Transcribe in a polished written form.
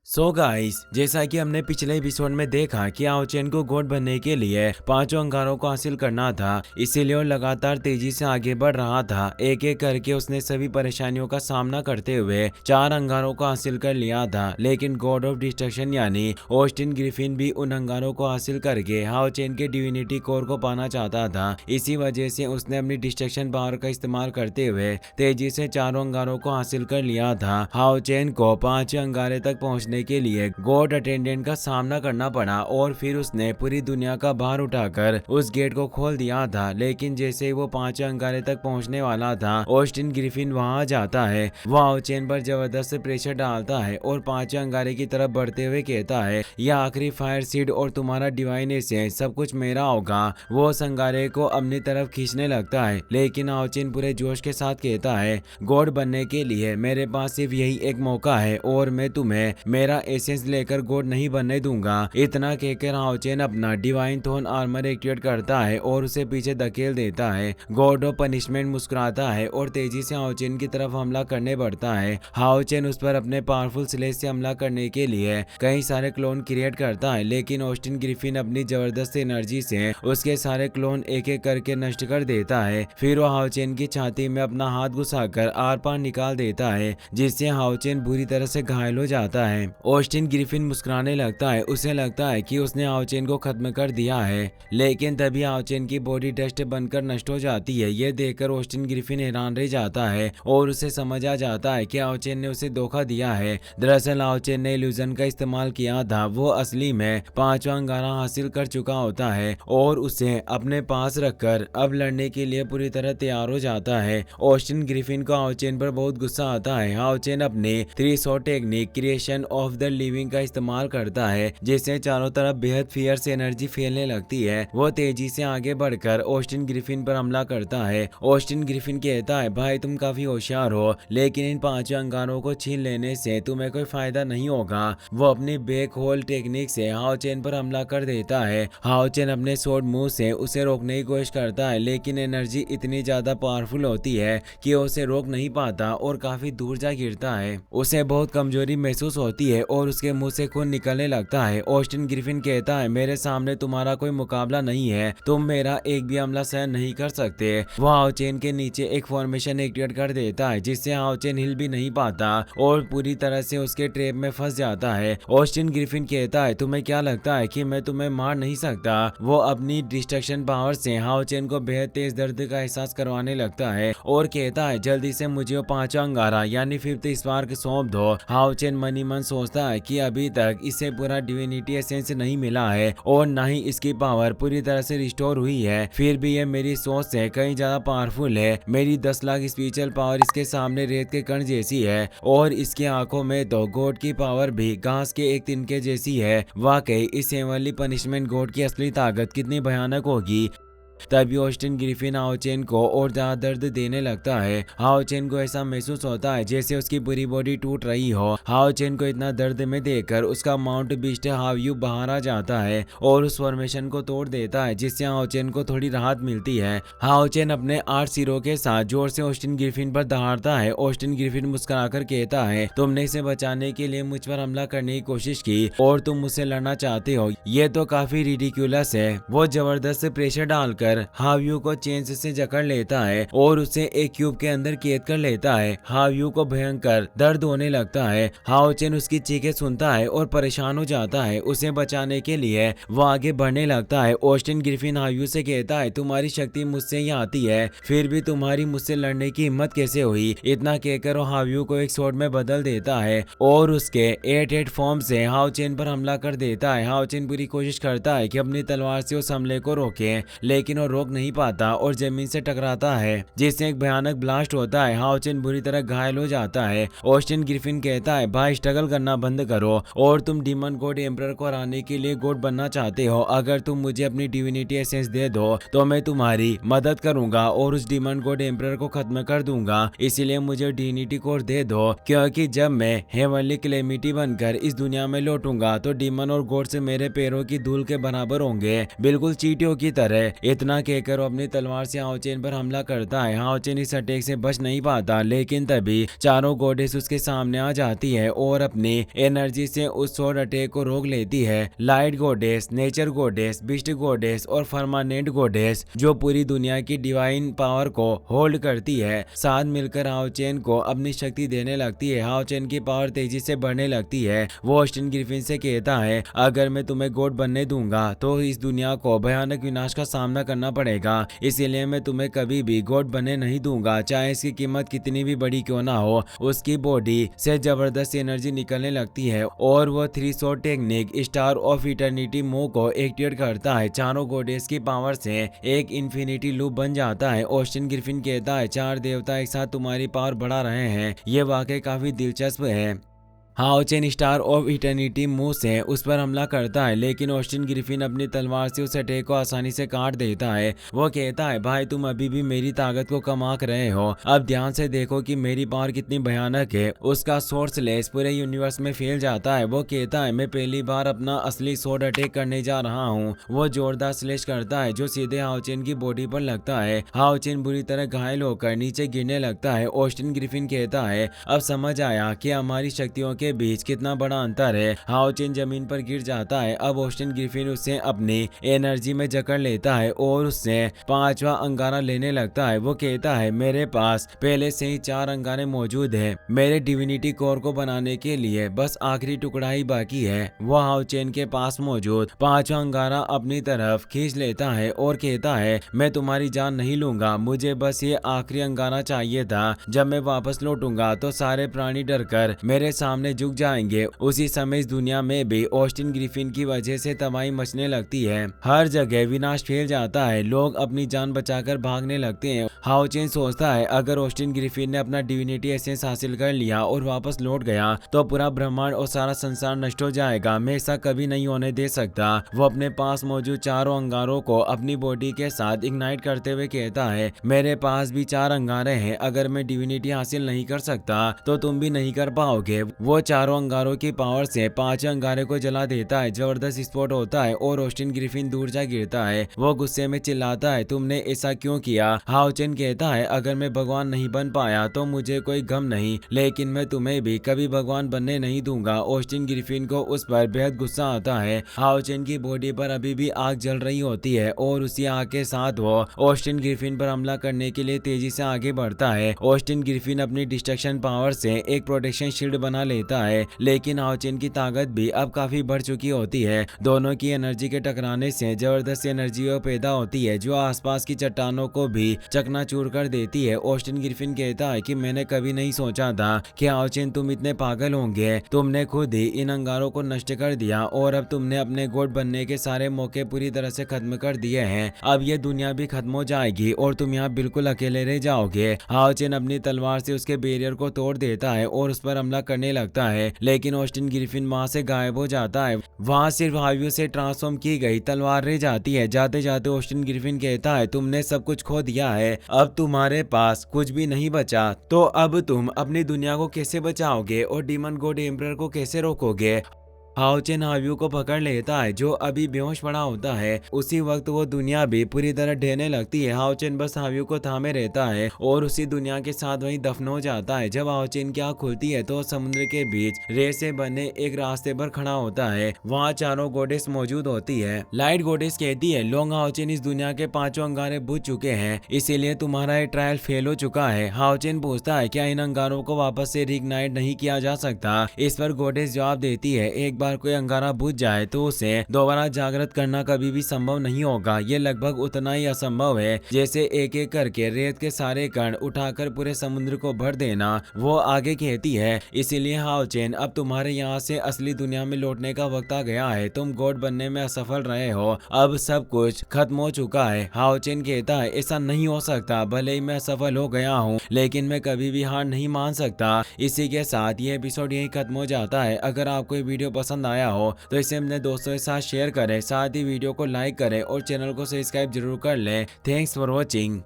Guys, जैसा कि हमने पिछले एपिसोड में देखा कि आओचेन को गॉड बनने के लिए पांचों अंगारों को हासिल करना था, इसीलिए वो लगातार तेजी से आगे बढ़ रहा था। एक एक करके उसने सभी परेशानियों का सामना करते हुए 4 अंगारों को हासिल कर लिया था, लेकिन गॉड ऑफ डिस्ट्रक्शन यानी ऑस्टिन ग्रिफिन भी उन अंगारों को हासिल करके हाओचेन के डिविनिटी कोर को पाना चाहता था। इसी वजह से उसने अपनी डिस्ट्रक्शन पावर का इस्तेमाल करते हुए तेजी से चारों अंगारों को हासिल कर लिया था। हाओचेन को 5 अंगारे तक पहुंचने के लिए गॉड अटेंडेंट का सामना करना पड़ा और फिर उसने पूरी दुनिया का भार उठाकर उस गेट को खोल दिया था। लेकिन जैसे ही वो 5 अंगारे तक पहुंचने वाला था, ऑस्टिन ग्रिफिन वहां जाता है। वो आओचेन पर जबरदस्त प्रेशर डालता है और 5 अंगारे की तरफ बढ़ते हुए कहता है, यह आखिरी फायर सीड और तुम्हारा डिवाइन एसेंस सब कुछ मेरा होगा। वो उस अंगारे को अपनी तरफ खींचने लगता है, लेकिन आओचेन पूरे जोश के साथ कहता है, गॉड बनने के लिए मेरे पास सिर्फ यही एक मौका है और मैं तुम्हें मेरा एसेंस लेकर गॉड नहीं बनने दूंगा। इतना कहकर हाओचेन अपना डिवाइन थोन आर्मर एक्टिवेट करता है और उसे पीछे धकेल देता है। गॉड ऑफ पनिशमेंट मुस्कुराता है और तेजी से हाओचेन की तरफ हमला करने बढ़ता है। हाओचेन उस पर अपने पावरफुल स्लेश से हमला करने के लिए कई सारे क्लोन क्रिएट करता है, लेकिन ऑस्टिन ग्रिफिन अपनी जबरदस्त एनर्जी से उसके सारे क्लोन एक एक करके नष्ट कर देता है। फिर वो हाओचेन की छाती में अपना हाथ घुसाकर आर पार निकाल देता है, जिससे हाओचेन बुरी तरह से घायल हो जाता है। ऑस्टिन ग्रिफिन मुस्कुराने लगता है, उसे लगता है कि उसने आओचेन को खत्म कर दिया है, लेकिन तभी आओचेन की बॉडी डस्ट बनकर नष्ट हो जाती है। यह देखकर ऑस्टिन ग्रिफिन हैरान रह जाता है और उसे समझ आ जाता है कि आओचेन ने उसे धोखा दिया है। दरअसल आओचेन ने इल्यूजन का इस्तेमाल किया था, वो असली में 5वां अंगारा हासिल कर चुका होता है और उसे अपने पास रखकर अब लड़ने के लिए पूरी तरह तैयार हो जाता है। ऑस्टिन ग्रिफिन को आओचेन पर बहुत गुस्सा आता है। आओचेन अपने 3 shot technique creation of the living का इस्तेमाल करता है, जिससे चारों तरफ बेहद फियर्स एनर्जी फैलने लगती है। वो तेजी से आगे बढ़कर ऑस्टिन ग्रिफिन पर हमला करता है। ऑस्टिन ग्रिफिन कहता है, भाई तुम काफी होशियार हो, लेकिन इन 5 अंगारों को छीन लेने से तुम्हें कोई फायदा नहीं होगा। वो अपनी बैक होल टेक्निक से हाओचेन पर हमला कर देता है। हाओचेन अपने स्वॉर्ड मूव से उसे रोकने की कोशिश करता है, लेकिन एनर्जी इतनी ज्यादा पावरफुल होती है कि उसे रोक नहीं पाता और काफी दूर जा गिरता है। उसे बहुत कमजोरी महसूस होती है और उसके मुंह से खून निकलने लगता है। ऑस्टिन ग्रिफिन कहता है, मेरे सामने तुम्हारा कोई मुकाबला नहीं है, तुम मेरा एक भी हमला सहन नहीं कर सकते। वो हाओचेन के नीचे एक फॉर्मेशन एक्टिवेट कर देता है, जिससे हाओचेन हिल भी नहीं पाता और पूरी तरह से उसके ट्रैप में फंस जाता है। ऑस्टिन ग्रिफिन कहता है, तुम्हें क्या लगता है कि मैं तुम्हें मार नहीं सकता? वो अपनी डिस्ट्रक्शन पावर से हाओचेन को बेहद तेज दर्द का एहसास करवाने लगता है और कहता है, जल्दी से मुझे वो 5वां अंगारा यानी 5th स्पार्क सौंप दो। हाओचेन मनी मन सोचता है कि अभी तक इसे पूरा डिविनिटी एसेंस नहीं मिला है और न ही इसकी पावर पूरी तरह से रिस्टोर हुई है, फिर भी ये मेरी सोच से कहीं ज्यादा पावरफुल है। मेरी 10 लाख स्पिरिचुअल पावर इसके सामने रेत के कण जैसी है और इसके आंखों में तो गॉड की पावर भी घास के एक तिनके जैसी है। वाकई इस हेवनली पनिशमेंट गॉड की असली ताकत कितनी भयानक होगी। तभी ऑस्टिन ग्रिफिन हाओचेन को और ज्यादा दर्द देने लगता है। हाओचेन को ऐसा महसूस होता है जैसे उसकी पूरी बॉडी टूट रही हो। हाओचेन को इतना दर्द में देखकर उसका माउंट बीस्ट हाव्यू बाहर आ जाता है और उस फॉर्मेशन को तोड़ देता है, जिससे हाओचेन को थोड़ी राहत मिलती है। हाओचेन अपने 8 सिरों के साथ जोर से ऑस्टिन ग्रिफिन पर दहाड़ता है। ऑस्टिन ग्रिफिन मुस्कुराकर कहता है, तुमने इसे बचाने के लिए मुझ पर हमला करने की कोशिश की और तुम मुझसे लड़ना चाहते हो, ये तो काफी रिडिक्यूलस है। वो जबरदस्त प्रेशर डालकर हाव्यू को चेंज से जकड़ लेता है और उसे एक क्यूब के अंदर कैद कर लेता है। हाव्यू को भयंकर दर्द होने लगता है। हाओचेन उसकी चीखें सुनता है और परेशान हो जाता है। उसे बचाने के लिए वो आगे बढ़ने लगता है। ऑस्टिन ग्रिफिन हाव्यू से कहता है, तुम्हारी शक्ति मुझसे ही आती है, फिर भी तुम्हारी मुझसे लड़ने की हिम्मत कैसे हुई? इतना कहकर वो हाव्यू को एक स्वॉर्ड में बदल देता है और उसके 8 फॉर्म से हाओचेन पर हमला कर देता है। हाओचेन पूरी कोशिश करता है कि अपनी तलवार से उस हमले को रोके, लेकिन वो रोक नहीं पाता और जमीन से टकराता है, जिससे एक भयानक ब्लास्ट होता है। हाओचेन बुरी तरह घायल हो जाता है। ऑस्टिन ग्रिफिन कहता है, भाई स्ट्रगल करना बंद करो और तुम डीमन गॉड एम्परर को हराने के लिए गॉड बनना चाहते हो। अगर तुम मुझे अपनी डिविनिटी एसेंस दे दो तो मैं तुम्हारी मदद करूंगा और उस डीमन गॉड एम्परर को खत्म कर दूंगा। इसीलिए मुझे डिविनिटी कोर दे दो, क्योंकि जब मैं हेवनली क्लेमिटी बनकर इस दुनिया में लौटूंगा तो डीमन और गॉड से मेरे पैरों की धूल के बराबर होंगे, बिल्कुल चींटियों की तरह। इतना कहकर वो अपनी तलवार से हाओ चेन पर हमला करता है। हाओ चेन इस अटैक से बच नहीं पाता, लेकिन तभी चारों गॉडेस उसके सामने आ जाती है और अपनी एनर्जी से उस स्वॉर्ड अटैक को रोक लेती है। Light goddess, nature goddess, beast goddess और परमानेंट गॉडेस जो पूरी दुनिया की डिवाइन पावर को होल्ड करती है, साथ मिलकर हाओ चेन को अपनी शक्ति देने लगती है। हाओ चेन की पावर तेजी से बढ़ने लगती है। वो ऑस्टिन ग्रिफिन से कहता है, अगर मैं तुम्हें गॉड बनने दूंगा तो इस दुनिया को भयानक विनाश का सामना करना पड़ेगा, इसीलिए मैं तुम्हें कभी भी गॉड बनने नहीं दूंगा, चाहे इसकी कीमत कितनी भी बड़ी क्यों ना हो। उसकी बॉडी से जबरदस्त एनर्जी निकलने लगती है और वो three shot technique star of eternity move को एक्टिवेट करता है। चारों गॉडेस की पावर से एक इन्फिनिटी लूप बन जाता है। ऑस्टिन ग्रिफिन कहता है, चार देवता एक साथ तुम्हारी पावर बढ़ा रहे हैं, ये वाकई काफी दिलचस्प है। हाओ chain star of eternity move से उस पर हमला करता है, लेकिन ऑस्टिन ग्रिफिन अपनी तलवार से उस अटैक को आसानी से काट देता है। वो कहता है, भाई तुम अभी भी मेरी ताकत को कम आंक रहे हो, अब ध्यान से देखो कि मेरी पावर कितनी भयानक है। उसका सोर्स लेस पूरे यूनिवर्स में फैल जाता है। वो कहता है, मैं पहली बार अपना असली स्वॉर्ड अटैक करने जा रहा हूँ। वो जोरदार स्लैश करता है जो सीधे हाओ चेन की बॉडी पर लगता है। हाओ चेन बुरी तरह घायल होकर नीचे गिरने लगता है। ऑस्टिन ग्रिफिन कहता है, अब समझ आया कि हमारी शक्तियों के बीच कितना बड़ा अंतर है। हाओ चेन जमीन पर गिर जाता है। अब ऑस्टिन ग्रिफिन उसे अपनी एनर्जी में जकड़ लेता है और उससे पांचवा अंगारा लेने लगता है। वो कहता है, मेरे पास पहले से ही 4 अंगारे मौजूद है, मेरे डिविनिटी कोर को बनाने के लिए बस आखिरी टुकड़ा ही बाकी है। वो हाओ चेन के पास मौजूद पांचवा अंगारा अपनी तरफ खींच लेता है और कहता है, मैं तुम्हारी जान नहीं लूंगा, मुझे बस ये आखिरी अंगारा चाहिए था। जब मैं वापस लौटूंगा तो सारे प्राणी डरकर मेरे सामने झुक जाएंगे। उसी समय इस दुनिया में भी ऑस्टिन ग्रिफिन की वजह से तबाही मचने लगती है। हर जगह विनाश फैल जाता है, लोग अपनी जान बचाकर भागने लगते हैं। हाओ चेन सोचता है, अगर ऑस्टिन ग्रिफिन ने अपना डिविनिटी एसेंस हासिल कर लिया और वापस लौट गया तो पूरा ब्रह्मांड और सारा संसार नष्ट हो जाएगा। मैं ऐसा कभी नहीं होने दे सकता। वो अपने पास मौजूद चारों अंगारों को अपनी बॉडी के साथ इग्नाइट करते हुए कहता है, मेरे पास भी 4 अंगारे हैं, अगर मैं डिविनिटी हासिल नहीं कर सकता तो तुम भी नहीं कर पाओगे। वो चारों अंगारों की पावर से 5 अंगारे को जला देता है। जबरदस्त स्पॉट होता है और ऑस्टिन ग्रिफिन दूर जा गिरता है। वो गुस्से में चिल्लाता है, तुमने ऐसा क्यों किया? हाओ चेन कहता है, अगर मैं भगवान नहीं बन पाया तो मुझे कोई गम नहीं, लेकिन मैं तुम्हें भी कभी भगवान बनने नहीं दूंगा। ऑस्टिन ग्रिफिन को उस पर बेहद गुस्सा आता है। हाओ चेन की बॉडी पर अभी भी आग जल रही होती है और उसी आग के साथ वो ऑस्टिन ग्रिफिन पर हमला करने के लिए तेजी से आगे बढ़ता है। ऑस्टिन ग्रिफिन अपनी डिस्ट्रक्शन पावर से एक प्रोटेक्शन शील्ड बना लेता है, लेकिन हाओ चेन की ताकत भी अब काफी बढ़ चुकी होती है। दोनों की एनर्जी के टकराने से जबरदस्त एनर्जी पैदा होती है जो आसपास की चट्टानों को भी चकनाचूर कर देती है। ऑस्टिन ग्रिफिन कहता है कि मैंने कभी नहीं सोचा था कि हाओ चेन तुम इतने पागल होंगे, तुमने खुद ही इन अंगारों को नष्ट कर दिया और अब तुमने अपने गॉड बनने के सारे मौके पूरी तरह से खत्म कर दिए हैं। अब ये दुनिया भी खत्म हो जाएगी और तुम यहाँ बिल्कुल अकेले रह जाओगे। हाओ चेन अपनी तलवार से उसके बैरियर को तोड़ देता है और उस पर हमला करने लगता है, लेकिन ऑस्टिन ग्रिफिन वहां से गायब हो जाता है। वहां सिर्फ हावियों से ट्रांसफॉर्म की गई तलवार रह जाती है। जाते जाते ऑस्टिन ग्रिफिन कहता है, तुमने सब कुछ खो दिया है, अब तुम्हारे पास कुछ भी नहीं बचा, तो अब तुम अपनी दुनिया को कैसे बचाओगे और डीमन गॉड एम्परर को कैसे रोकोगे? हाओ चेन हावियों को पकड़ लेता है जो अभी बेहोश पड़ा होता है। उसी वक्त वो दुनिया भी पूरी तरह ढहने लगती है। हाओ चेन बस हावियों को थामे रहता है और उसी दुनिया के साथ वहीं दफन हो जाता है। जब हाओ चेन की आँख खुलती है तो समुद्र के बीच रेत से बने एक रास्ते पर खड़ा होता है। वहाँ चारों गॉडेस मौजूद होती है। लाइट गॉडेस कहती है, लोग हाओ चेन इस दुनिया के 5 अंगारे बुझ चुके हैं, इसीलिए तुम्हारा ये ट्रायल फेल हो चुका है। हाओ चेन पूछता है, क्या इन अंगारों को वापस से रिग्नाइट नहीं किया जा सकता? इस पर गॉडेस जवाब देती है, एक बार कोई अंगारा बुझ जाए तो उसे दोबारा जागृत करना कभी भी संभव नहीं होगा। ये लगभग उतना ही असंभव है जैसे एक एक करके रेत के सारे कण उठाकर पूरे समुद्र को भर देना। वो आगे कहती है, इसीलिए हाओ चेन अब तुम्हारे यहाँ से असली दुनिया में लौटने का वक्त आ गया है। तुम गॉड बनने में असफल रहे हो, अब सब कुछ खत्म हो चुका है। हाओ चेन कहता है, ऐसा नहीं हो सकता, भले ही मैं असफल हो गया हूँ लेकिन मैं कभी भी हार नहीं मान सकता। इसी के साथ ये एपिसोड यही खत्म हो जाता है। अगर आपको ये वीडियो पसंद आया हो तो इसे अपने दोस्तों के साथ शेयर करें, साथ ही वीडियो को लाइक करें और चैनल को सब्सक्राइब जरूर कर लें। Thanks for watching.